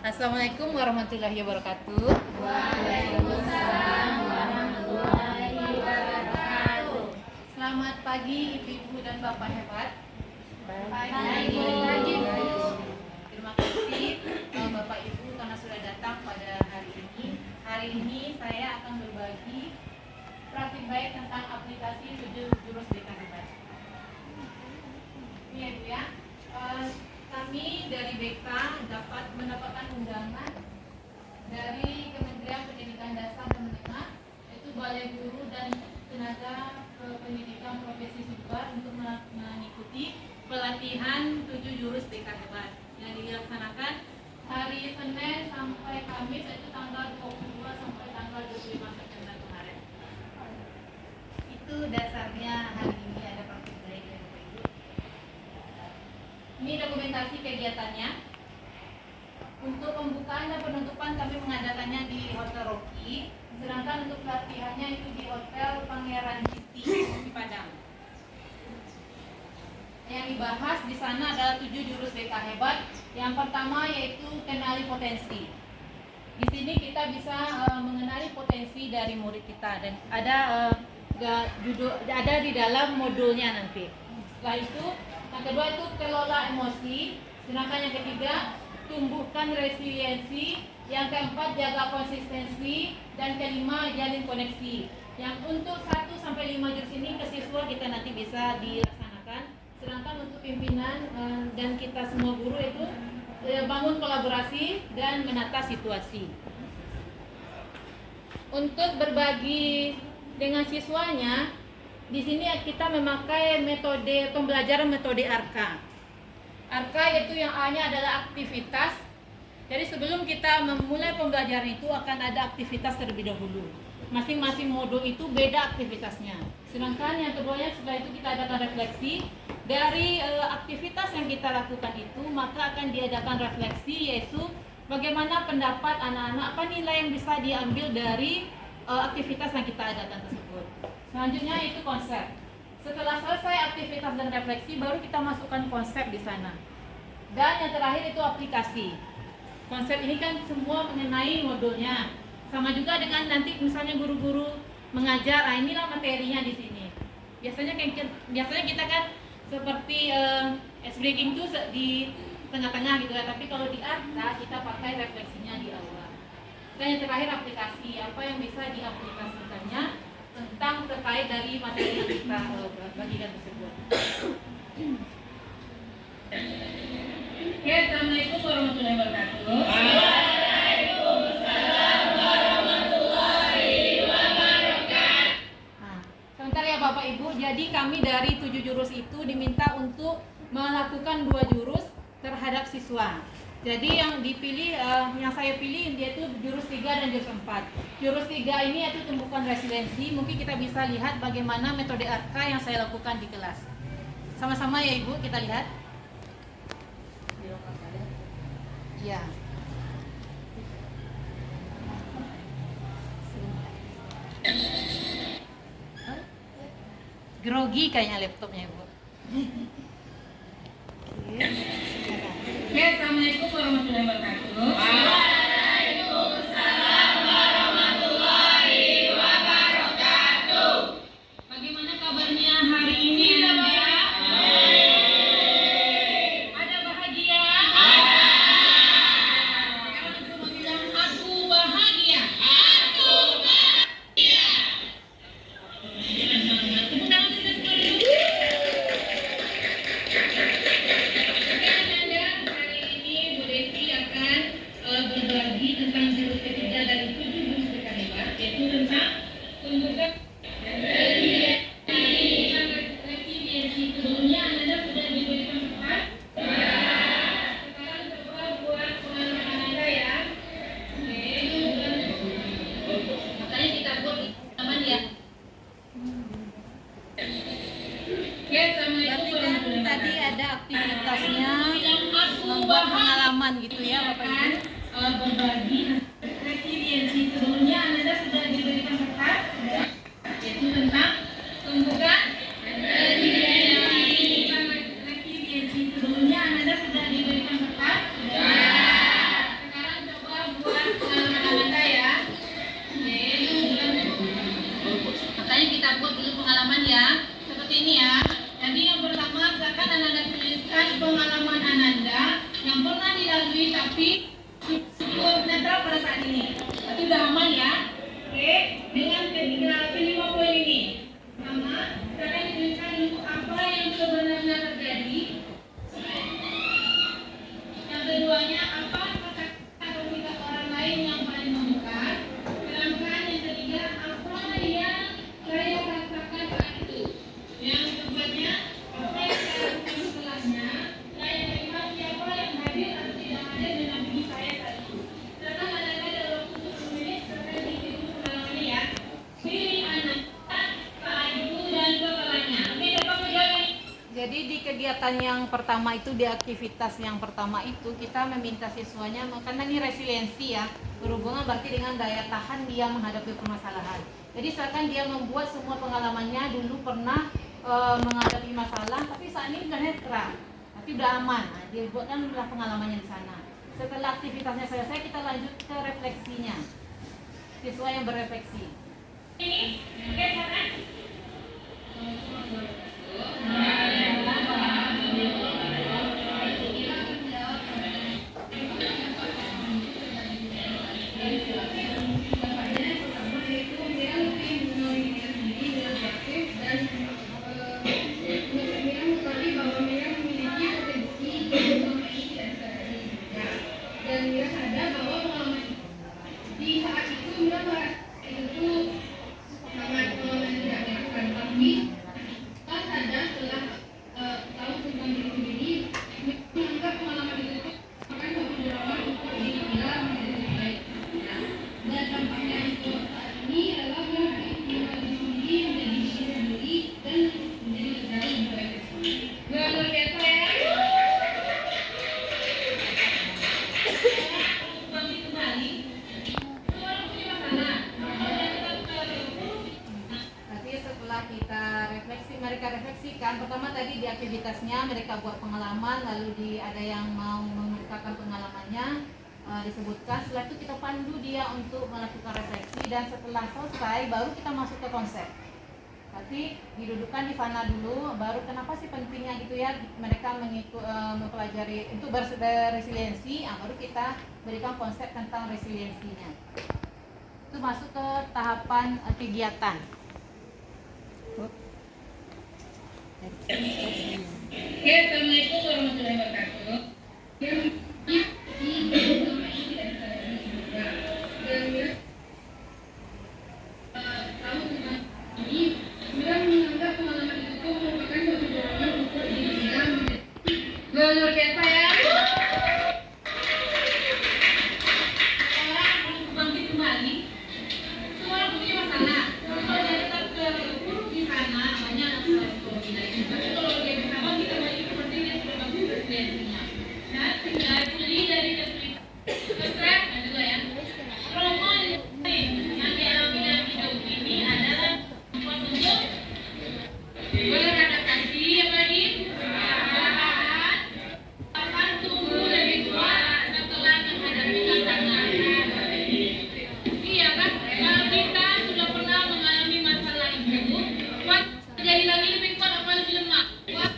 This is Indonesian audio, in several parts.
Assalamualaikum warahmatullahi wabarakatuh. Waalaikumsalam warahmatullahi wabarakatuh. Selamat pagi ibu-ibu dan bapak hebat. Pagi, Bu. Terima kasih bapak ibu karena sudah datang pada hari ini. Hari ini saya akan berbagi praktik baik tentang aplikasi 7 jurus BK Hebat. Ini ya Bu ya. Kami dari BK dapat mendapatkan undangan dari Kementerian Pendidikan Dasar dan Menengah, yaitu Balai Guru dan Tenaga Pendidikan Profesi Siswa untuk mengikuti pelatihan 7 jurus BK Hebat yang dilaksanakan hari Senin sampai Kamis, yaitu tanggal 22 sampai tanggal 25 September kemarin. Itu dasarnya hari ini ada praktik baik ya Bapak Ibu. Ini dokumentasi kegiatannya. Untuk pembukaan dan penutupan kami mengadakannya di Hotel Rocky, sedangkan untuk pelatihannya itu di Hotel Pangeran City di Padang. Yang dibahas di sana adalah 7 jurus BK Hebat. Yang pertama yaitu kenali potensi. Di sini kita bisa mengenali potensi dari murid kita dan ada di dalam modulnya nanti. Setelah itu, yang kedua itu kelola emosi. Sedangkan yang ketiga, tumbuhkan resiliensi. Yang keempat, jaga konsistensi. Dan kelima, jalin koneksi. Yang untuk 1 sampai 5 jurus ini ke siswa kita nanti bisa dilaksanakan. Sedangkan untuk pimpinan dan kita semua guru itu bangun kolaborasi dan menata situasi. Untuk berbagi dengan siswanya, di sini kita memakai metode pembelajaran metode ARKA. ARKA itu yang A-nya adalah aktivitas. Jadi sebelum kita memulai pembelajaran itu akan ada aktivitas terlebih dahulu. Masing-masing modul itu beda aktivitasnya. Sedangkan yang keduanya setelah itu kita adakan refleksi. Dari aktivitas yang kita lakukan itu maka akan diadakan refleksi, yaitu bagaimana pendapat anak-anak, apa nilai yang bisa diambil dari aktivitas yang kita adakan tersebut. Selanjutnya itu konsep. Setelah selesai aktivitas dan refleksi, baru kita masukkan konsep di sana. Dan yang terakhir itu aplikasi. Konsep ini kan semua mengenai modulnya. Sama juga dengan nanti misalnya guru-guru mengajar, inilah materinya di sini. Biasanya kita kan seperti ice breaking itu di tengah-tengah gitu ya. Tapi kalau di ARKA kita pakai refleksinya di awal. Dan yang terakhir aplikasi. Apa yang bisa diaplikasikannya tentang terkait dari materi yang kita bagikan tersebut. Oke, Assalamualaikum warahmatullahi wabarakatuh. Waalaikumsalam warahmatullahi wabarakatuh. Nah, sebentar ya Bapak Ibu. Jadi kami dari 7 jurus itu diminta untuk melakukan 2 jurus terhadap siswa. Jadi yang dipilih, yang saya pilih dia itu jurus 3 dan jurus 4. Jurus 3 ini yaitu tumbuhkan resiliensi. Mungkin kita bisa lihat bagaimana metode ARKA yang saya lakukan di kelas. Sama-sama ya Ibu, kita lihat. Ya. Grogi kayaknya laptopnya Ibu. Oke, Assalamualaikum warahmatullahi wabarakatuh. Waalaikumsalam warahmatullahi wabarakatuh. Bagaimana kabarnya hari ini anak-anak? Ada bahagia? Sekarang semua bilang aku bahagia. Tepuk tangan kita sekali. Hari ini Bu Desi akan berbagi tentang jurus ketiga dari 7 jurus BK Hebat, yaitu tentang tumbuhkan resiliensi. Sebelumnya Anda sudah diberikan tempat. Sekarang coba buat pengalaman Anda ya. Oke. Makanya kita buat aman ya. Oke, Assalamualaikum warahmatullahi wabarakatuh. Tadi ada aktivitasnya membuat pengalaman gitu ya Bapak Ibu. Berbagi resiliensi. Sebelumnya Anda sudah diberikan tempat, yaitu tentang tumbuhkan resiliensi. Sebelumnya Anda sudah diberikan tempat. Sekarang melalui tapi cukup netral pada saat ini. Tapi udah aman ya. Oke, dengan kelima poin ini. Pertama, kita akan tuliskan dulu apa yang sebenarnya terjadi. Yang keduanya, apa kata-kata atau sikap orang lain yang paling membekas. Kelangkaan yang ketiga, apa yang saya rasakan saat itu. Yang keempatnya, apa yang saya lakukan setelahnya. Nah, yang kelima, siapa yang hadir atau tidak hadir menampingi saya saat itu. Serta ada dalam waktu 10 menit serta dihitung pengalamannya ya. Pilih anak, Pak Ibu dan kepalanya. Oke, dapat menjawab. Jadi di kegiatan yang pertama itu, di aktivitas yang pertama itu kita meminta siswanya, karena ini resiliensi ya, berhubungan berarti dengan daya tahan dia menghadapi permasalahan. Jadi silakan dia membuat semua pengalamannya dulu pernah menghadapi masalah, tapi saat ini sudah netral, tapi sudah aman. Nah, dia buatkan adalah pengalamannya di sana. Setelah aktivitasnya selesai, kita lanjut ke refleksinya. Siswa yang berefleksi. Ini, oke, silakan. Dan Mira sadar bahwa pengalaman di saat itu Mira itu sangat tidak menyenangkan, tapi kita sadar setelah tahu tentang diri sendiri, menganggap pengalaman itu akan suatu dorongan untuk diri Mira menjadi lebih baik. Dan dampaknya untuk saat ini adalah Mira mengenal diri sendiri, menjadi diri sendiri dan menjadi lebih baik. Luar biasa ya. Kita refleksi, mereka refleksikan. Pertama tadi di aktivitasnya mereka buat pengalaman, lalu ada yang mau mengungkapkan pengalamannya, disebutkan. Setelah itu kita pandu dia untuk melakukan refleksi, dan setelah selesai baru kita masuk ke konsep. Tapi didudukkan di sana dulu, baru kenapa sih pentingnya gitu ya mereka mempelajari untuk berresiliensi, baru kita berikan konsep tentang resiliensinya. Itu masuk ke tahapan kegiatan. Oke, assalamualaikum warahmatullahi wabarakatuh. Tahu tentang ini, Mira menganggap pengalaman itu merupakan suatu dorongan untuk diri Mira menjadi luar biasa ya. Orang harus bangkit kembali. Semua orang punya masalah. Kalau dia tetap terpuruk di sana, banyak tapi kalau dia bersama, kita balik seperti dia sudah bagus resiliensinya. Nah, tinggal pilih dari stres juga ya. Trauma yang dialami dalam hidup ini adalah untuk beradaptasi, apa lagi? Bertahan, akan tumbuh lebih kuat setelah menghadapi tantangan. Iya kan? Kalau kita sudah pernah mengalami masalah itu, kuat jadi lagi lebih kuat apa lebih lemah? Kuat.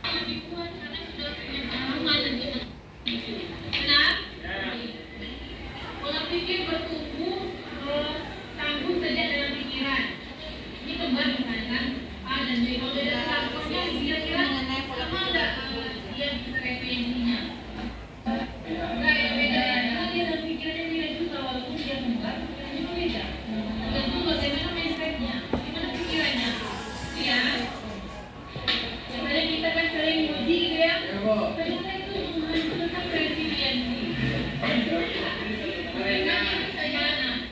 Lebih kuat karena sudah punya pengalaman dan gimana? Benar? Pola pikir bertumbuh tangguh saja dalam pikiran. Ini kembar misalkan A dan B. Kalau dia lakukannya kira-kira sama enggak dia bisa referensinya? Enggak ya, beda ya. Karena dia dalam pikirannya mirip juga walaupun dia kembar, itu beda. Tentu bagaimana mindsetnya, gimana pikirannya. Ya. Sebenarnya kita kan sering muji gitu ya. Ternyata itu menghancurkan resiliensi. Mereka bisa jalan.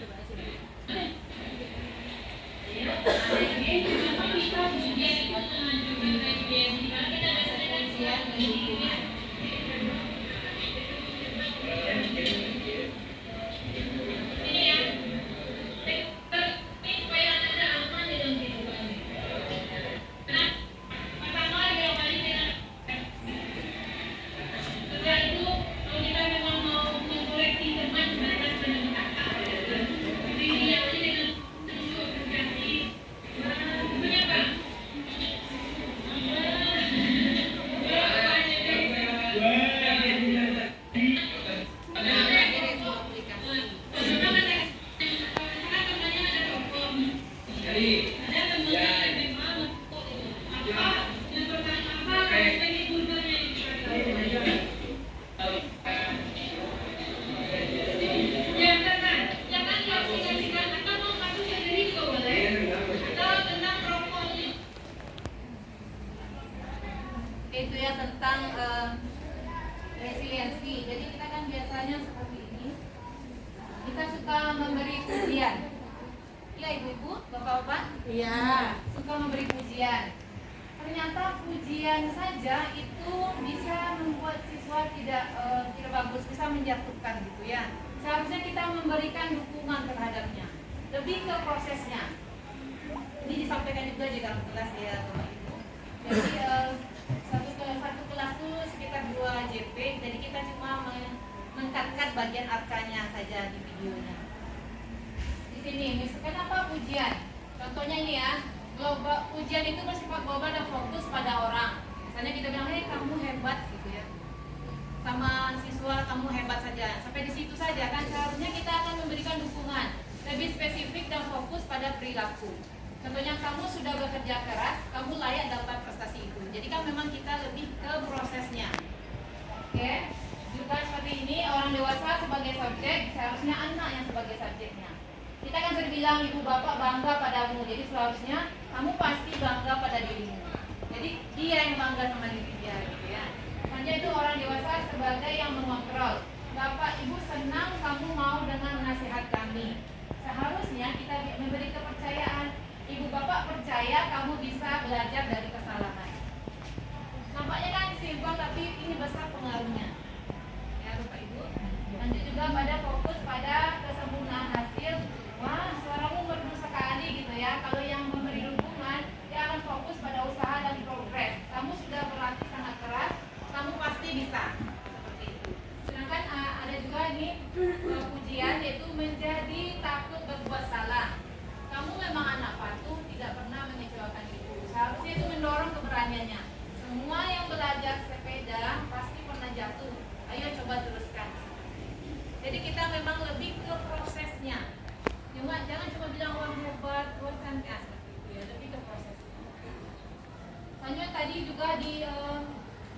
contohnya seperti ini. Kita suka memberi pujian. Iya ibu-ibu, bapak-bapak? Iya. Suka memberi pujian. Ternyata pujian saja itu bisa membuat siswa tidak bagus, bisa menjatuhkan gitu ya. Seharusnya kita memberikan dukungan terhadapnya, lebih ke prosesnya. Ini disampaikan juga di dalam kelas ya Bapak Ibu. Jadi satu kelas itu sekitar 2 JP, jadi kita cuma mengkat-kat bagian arkanya saja di videonya. Di sini, misalkan apa pujian? Contohnya ini ya. Pujian itu bersifat global dan fokus pada orang. Misalnya kita bilang, hey kamu hebat gitu ya. Sama siswa kamu hebat saja. Sampai di situ saja kan. Seharusnya kita akan memberikan dukungan lebih spesifik dan fokus pada perilaku. Contohnya kamu sudah bekerja keras, kamu layak dapat prestasi itu. Jadi kan memang kita lebih ke prosesnya. Oke. Juga seperti ini, orang dewasa sebagai subjek, seharusnya anak yang sebagai subjeknya. Kita kan sering bilang ibu bapak bangga padamu, jadi seharusnya kamu pasti bangga pada dirimu. Jadi dia yang bangga sama diri dia, gitu ya. Makanya itu orang dewasa sebagai yang mengontrol. Bapak ibu senang kamu mau dengan nasihat kami. Seharusnya kita memberi kepercayaan. Ibu bapak percaya kamu bisa belajar dari kesalahan. Nampaknya kan simpel tapi ini besar pengaruhnya. Ya bapak ibu. Lanjut juga pada fokus pada kesempurnaan hasil. Wah, suaramu merdu sekali gitu ya. Kalau yang memberi dukungan, dia akan fokus pada usaha dan progres. Kamu sudah berlatih sangat keras, kamu pasti bisa. Seperti itu. Sedangkan ada juga ini pujian yaitu menjadi takut berbuat salah. Kamu memang anak patuh, tidak pernah mengecewakan ibu. Seharusnya itu mendorong keberaniannya. Semua yang belajar sepeda pasti pernah jatuh. Ayo coba teruskan. Jadi kita memang lebih ke prosesnya. Jangan cuma bilang orang hebat, orang cantik gitu ya, lebih ke proses. Lanjut tadi juga di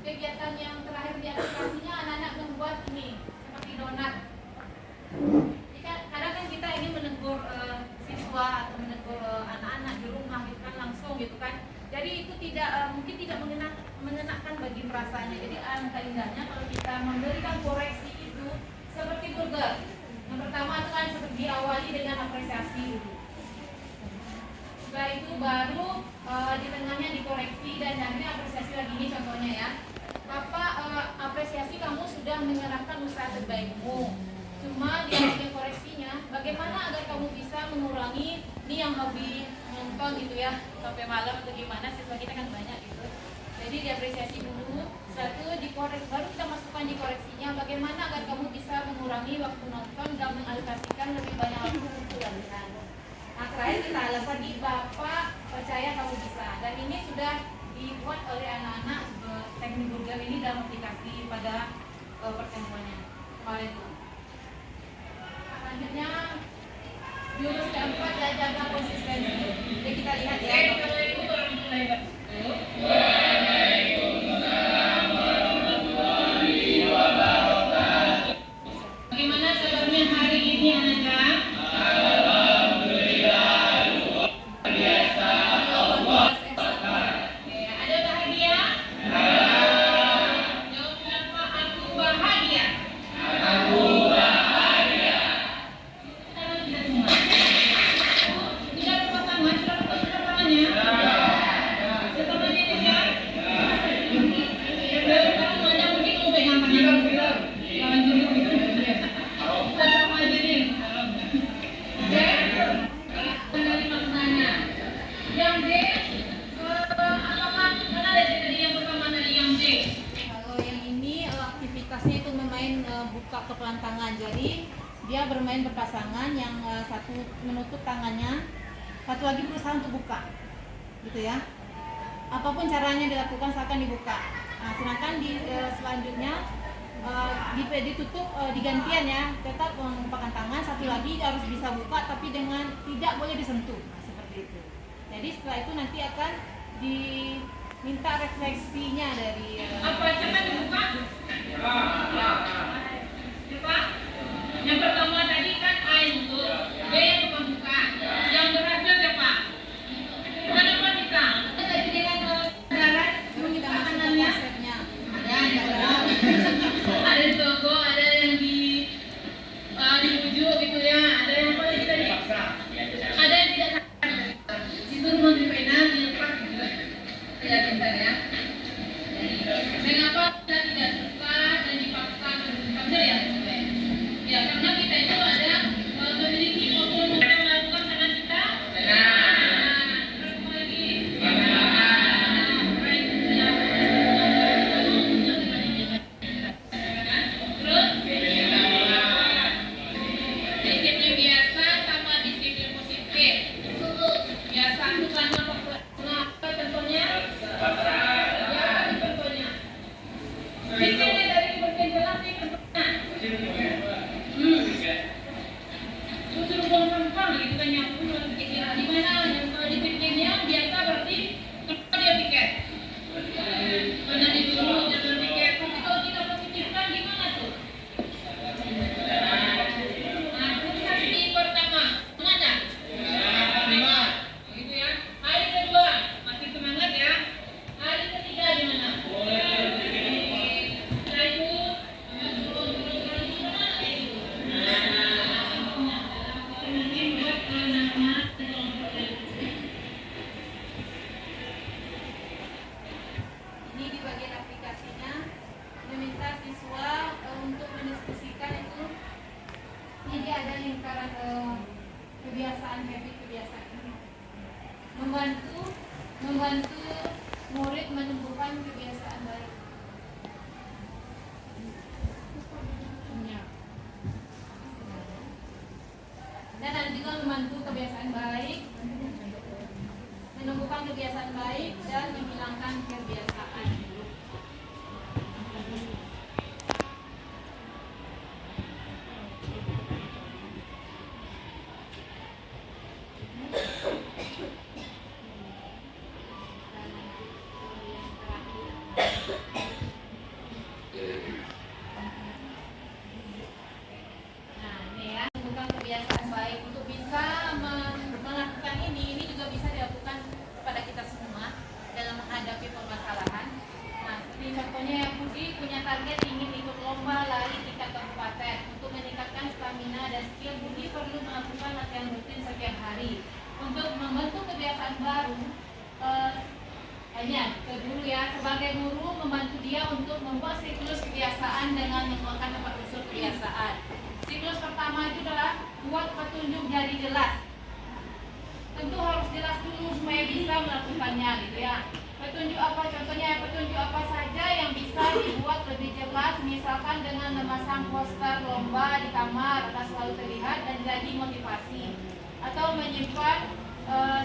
kegiatan yang terakhir di aplikasinya anak-anak membuat ini seperti donat. Jika kadang kan kita ingin menegur siswa atau menegur anak-anak di rumah gitu kan langsung gitu kan. Jadi itu tidak mungkin tidak mengenakan bagi perasaannya. Jadi alangkah indahnya kalau kita memberikan koreksi itu seperti burger. Yang pertama itu kan seperti diawali dengan apresiasi dulu. Setelah itu baru di tengahnya dikoreksi dan akhirnya apresiasi lagi. Ini contohnya ya. Bapak apresiasi kamu sudah menyerahkan usaha terbaikmu. Cuma di akhir koreksinya, bagaimana agar kamu bisa mengurangi ini yang hobi nonton gitu ya sampai malam atau gimana, siswa kita kan banyak gitu. Jadi diapresiasi dulu. Satu dikoreksi, baru kita masukkan di koreksinya bagaimana agar kamu bisa mengurangi waktu nonton dan mengalokasikan lebih banyak waktu untuk latihan. Nah terakhir kita alasan di bapak percaya kamu bisa, dan ini sudah dibuat oleh anak-anak teknik burger ini dalam aplikasi pada pertemuannya kemarin. Selanjutnya jurus keempat adalah jaga konsistensi. Jadi kita lihat ya. Bagaimana kabarnya hari ini anak-anak? Alhamdulillah luar biasa. Ada bahagia? Jawabnya apa? Aku bahagia. Aku bahagia. Kita semua. Tidak pertama, sudah pertamanya. Setamanya ini ya. Kamu ada mungkin mau pegang tangan. Jangan dulu. Dari maknanya. Yang D, apakah mana dari yang pertama dari yang D? Kalau yang ini aktivitasnya itu bermain buka kepelan tangan. Jadi dia bermain berpasangan, yang satu menutup tangannya, satu lagi berusaha untuk buka, gitu ya. Apapun caranya dilakukan seakan dibuka. Nah, sedangkan di selanjutnya ditutup digantian ya, tetap menggunakan tangan, satu lagi harus bisa buka tapi dengan tidak boleh disentuh. Nah, seperti itu. Jadi setelah itu nanti akan diminta refleksinya dari apa cepat dibuka? Coba. Yang pertama tadi kan A itu, B yang buka. Yang berhasil siapa? Kenapa bisa? Tadi dengan darat kita masukkan konsepnya. Ada toko, ada yang di membantu murid menumbuhkan kebiasaan baik. Ya. Dan ada juga membantu kebiasaan baik, menumbuhkan kebiasaan baik dan menghilangkan kebiasaan buruk. Nah, ini ya, menumbuhkan kebiasaan baik. Untuk bisa melakukan ini juga bisa dilakukan kepada kita semua dalam menghadapi permasalahan. Nah, seperti contohnya yang Budi punya target ingin ikut lomba lari tingkat kabupaten. Untuk meningkatkan stamina dan skill, Budi perlu melakukan latihan rutin setiap hari. Untuk membentuk kebiasaan baru, hanya ke guru ya, sebagai guru membantu dia untuk membuat siklus kebiasaan dengan mengeluarkan 4 unsur kebiasaan. Siklus pertama itu adalah buat petunjuk jadi jelas. Tentu harus jelas dulu supaya bisa melakukannya gitu ya. Petunjuk apa contohnya? Petunjuk apa saja yang bisa dibuat lebih jelas, misalkan dengan memasang poster lomba di kamar agar selalu terlihat dan jadi motivasi, atau menyimpan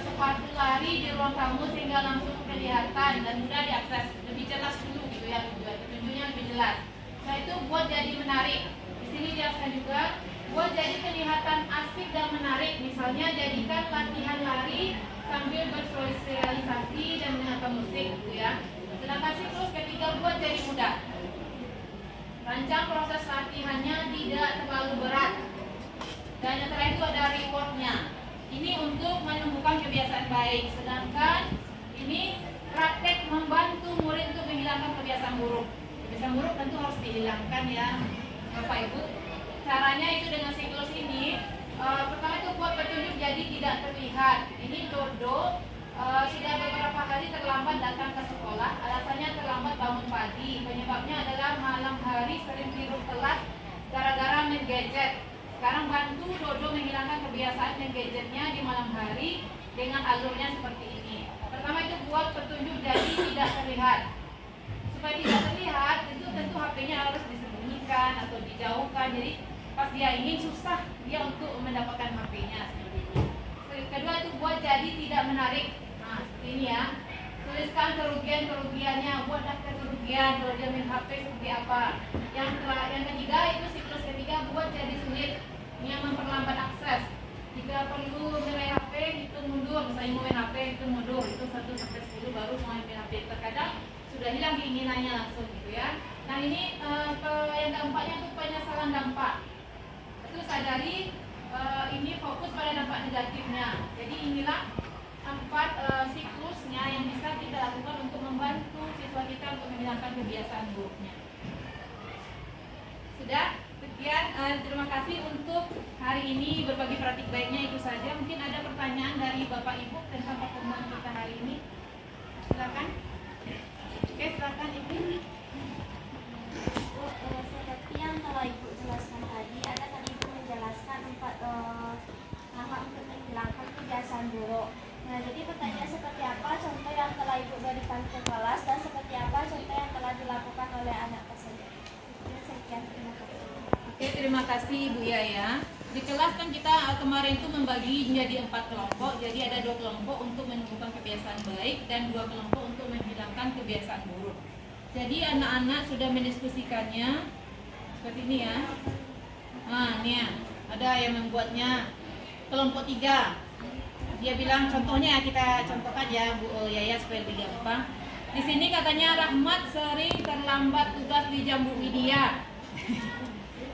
sepatu lari di ruang tamu sehingga langsung kelihatan dan mudah diakses. Lebih jelas dulu gitu ya, petunjuknya lebih jelas. Setelah itu buat jadi menarik. Di sini dijelaskan juga buat jadi kelihatan asik dan menarik. Misalnya jadikan latihan lari sambil bersosialisasi dan mendengarkan musik gitu ya. Sedangkan siklus ketiga buat jadi mudah. Rancang proses latihannya tidak terlalu berat. Dan yang terakhir itu ada rewardnya. Ini untuk menumbuhkan kebiasaan baik. Sedangkan ini praktek membantu murid untuk menghilangkan kebiasaan buruk. Kebiasaan buruk tentu harus dihilangkan ya Bapak Ibu. Caranya itu dengan siklus ini. Pertama itu buat petunjuk jadi tidak terlihat. Ini Dodo sudah beberapa hari terlambat datang ke sekolah. Alasannya terlambat bangun pagi. Penyebabnya adalah malam hari sering tidur telat gara-gara main gadget. Sekarang bantu Dodo menghilangkan kebiasaan main gadgetnya di malam hari dengan alurnya seperti ini. Pertama itu buat petunjuk jadi tidak terlihat. Supaya tidak terlihat, itu tentu HP-nya harus disembunyikan atau dijauhkan. Jadi pas dia ingin susah dia untuk mendapatkan HP-nya seperti ini. Kedua itu buat jadi tidak menarik. Nah, seperti ini ya. Tuliskan kerugian-kerugiannya, buat daftar kerugian kalau dia main HP seperti apa. Yang ketiga itu siklus ketiga buat jadi sulit. Ini yang memperlambat akses. Jika perlu main HP, hitung mundur. Misalnya mau main HP, hitung mundur. Itu 1 sampai 10 baru mau main HP. Terkadang sudah hilang keinginannya langsung gitu ya. Nah ini yang keempatnya itu penyesalan dampak. Itu sadari ini fokus pada dampak negatifnya. Jadi inilah 4 siklusnya yang bisa kita lakukan untuk membantu siswa kita untuk menghilangkan kebiasaan buruknya. Sudah? Sekian, terima kasih untuk hari ini. Berbagi praktik baiknya itu saja. Mungkin ada pertanyaan dari Bapak Ibu tentang pertemuan kita hari ini. Silakan. Oke, silakan Ibu. Seperti yang telah Ibu jelaskan tadi, ada kan Ibu menjelaskan 4 langkah untuk menghilangkan kebiasaan buruk. Nah, jadi pertanyaan seperti apa contoh yang telah Ibu berikan ke kelas dan seperti apa contoh yang telah dilakukan oleh anak tersebut. Sekian, terima kasih. Oke, terima kasih Ibu Yaya. Di kelas kan kita kemarin itu membagi menjadi 4 kelompok. Jadi ada 2 kelompok untuk menumbuhkan kebiasaan baik dan 2 kelompok untuk menghilangkan kebiasaan buruk. Jadi anak-anak sudah mendiskusikannya seperti ini ya. Nah, ini ya. Ada yang membuatnya kelompok 3. Dia bilang contohnya kita contohkan ya Bu Yaya supaya lebih gampang. Di sini katanya Rahmat sering terlambat tugas di Jambu Widya.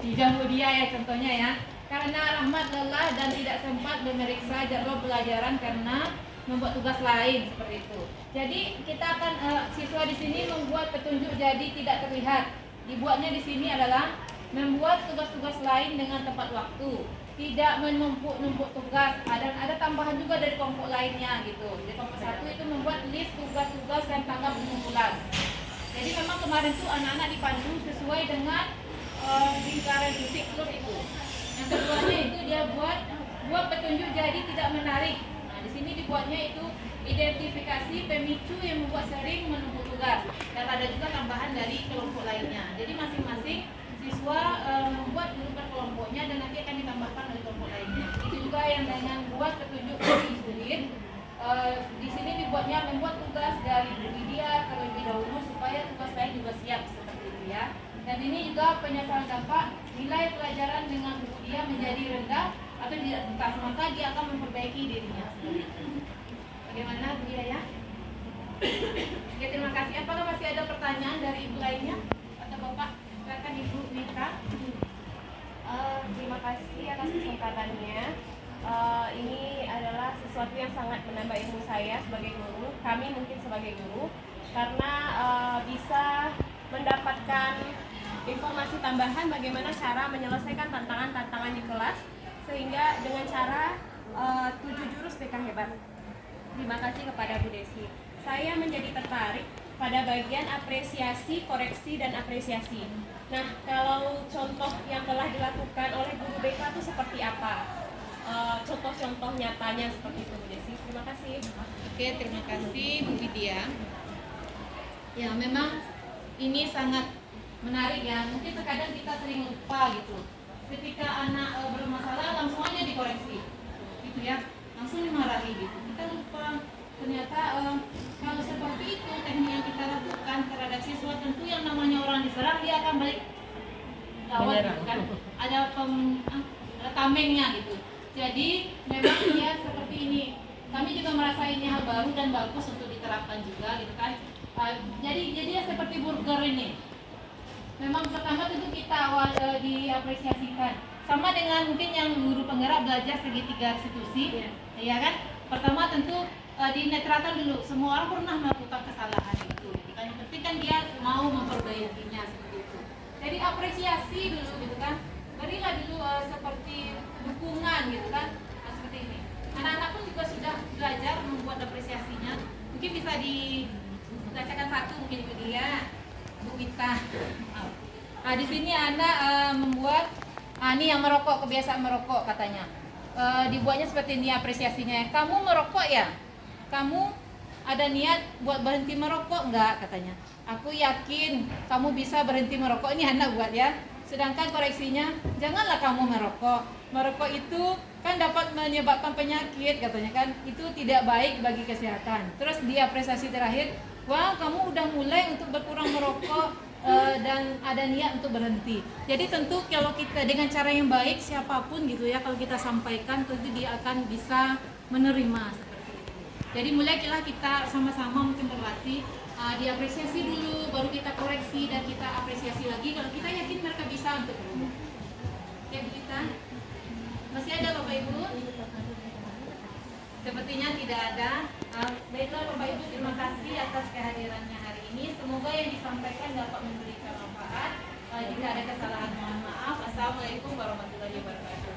Di Jambu dia ya contohnya ya. Karena Rahmat lelah dan tidak sempat memeriksa jadwal pelajaran karena membuat tugas lain seperti itu. Jadi kita akan siswa di sini membuat petunjuk jadi tidak terlihat. Dibuatnya di sini adalah membuat tugas-tugas lain dengan tepat waktu, tidak menumpuk-numpuk tugas. Ada tambahan juga dari kelompok lainnya gitu. Di kelompok 1 itu membuat list tugas-tugas dan tanggal pengumpulan. Jadi memang kemarin tuh anak-anak dipandu sesuai dengan lingkaran siklus itu. Yang keduanya itu dia buat petunjuk jadi tidak menarik. Nah, di sini dibuatnya itu identifikasi pemicu yang membuat sering menumpuk tugas, dan ada juga tambahan dari kelompok lainnya. Jadi masing-masing siswa membuat dulu per kelompoknya dan nanti akan ditambahkan oleh kelompok lainnya. Itu juga yang dengan buat petunjuk dari student. Di sini dibuatnya membuat tugas dari Bu Widya terlebih dahulu supaya tugas lain juga siap seperti itu ya. Dan ini juga penyesalan dampak nilai pelajaran dengan Bu Widya menjadi rendah atau tidak tuntas, maka dia akan memperbaiki dirinya sendiri. Bagaimana Bu Widya ya? Oke, terima kasih. Apakah masih ada pertanyaan dari ibu lainnya atau bapak? Silakan Ibu Mita. Terima kasih atas kesempatannya. Ini adalah sesuatu yang sangat menambah ilmu saya sebagai guru, kami mungkin sebagai guru, karena bisa mendapatkan informasi tambahan bagaimana cara menyelesaikan tantangan-tantangan di kelas, sehingga dengan cara 7 jurus BK Hebat. Terima kasih kepada Bu Desi. Saya menjadi tertarik pada bagian apresiasi, koreksi, dan apresiasi. Nah, kalau contoh yang telah dilakukan oleh guru BK itu seperti apa? Contoh-contoh nyatanya seperti itu, Bu Desi. Terima kasih. Oke, terima kasih Bu Widya. Ya, memang ini sangat menarik ya. Mungkin terkadang kita sering lupa gitu. Ketika anak bermasalah langsung aja dikoreksi, gitu ya, langsung dimarahi gitu. Kita lupa ternyata kalau seperti itu teknik yang kita lakukan terhadap siswa, tentu yang namanya orang diserang dia akan balik lawan gitu kan. Ada tamengnya gitu. Jadi memang dia seperti ini. Kami juga merasa ini hal baru dan bagus untuk diterapkan juga gitu kan. Jadi ya seperti burger ini. Memang pertama tentu kita awal diapresiasikan. Sama dengan mungkin yang guru penggerak belajar segitiga restitusi, ya kan? Pertama tentu dinetralkan dulu. Semua orang pernah melakukan kesalahan itu. Kan yang penting kan dia mau memperbaikinya seperti itu. Jadi apresiasi dulu gitu kan. Berilah dulu seperti dukungan gitu kan. Nah, seperti ini. Anak-anak pun juga sudah belajar membuat apresiasinya. Mungkin bisa dibacakan satu mungkin Bu dia. Bu Wita. Nah, di sini anak membuat ini yang merokok, kebiasaan merokok katanya. Dibuatnya seperti ini apresiasinya. Kamu merokok ya? Kamu ada niat buat berhenti merokok enggak katanya. Aku yakin kamu bisa berhenti merokok. Ini anak buat ya. Sedangkan koreksinya, janganlah kamu merokok. Merokok itu kan dapat menyebabkan penyakit katanya kan. Itu tidak baik bagi kesehatan. Terus di apresiasi terakhir, wah kamu udah mulai untuk berkurang merokok dan ada niat untuk berhenti. Jadi tentu kalau kita dengan cara yang baik siapapun gitu ya, kalau kita sampaikan tentu dia akan bisa menerima seperti itu. Jadi mulailah kita sama-sama mungkin berlatih, diapresiasi dulu, baru kita koreksi dan kita apresiasi lagi kalau kita yakin mereka bisa untuk berubah. Oke Bu Gita, masih ada Bapak Ibu? Sepertinya tidak ada. Baiklah Bapak Ibu, terima kasih atas kehadirannya hari ini. Semoga yang disampaikan dapat memberikan manfaat. Jika ada kesalahan mohon maaf. Assalamualaikum warahmatullahi wabarakatuh.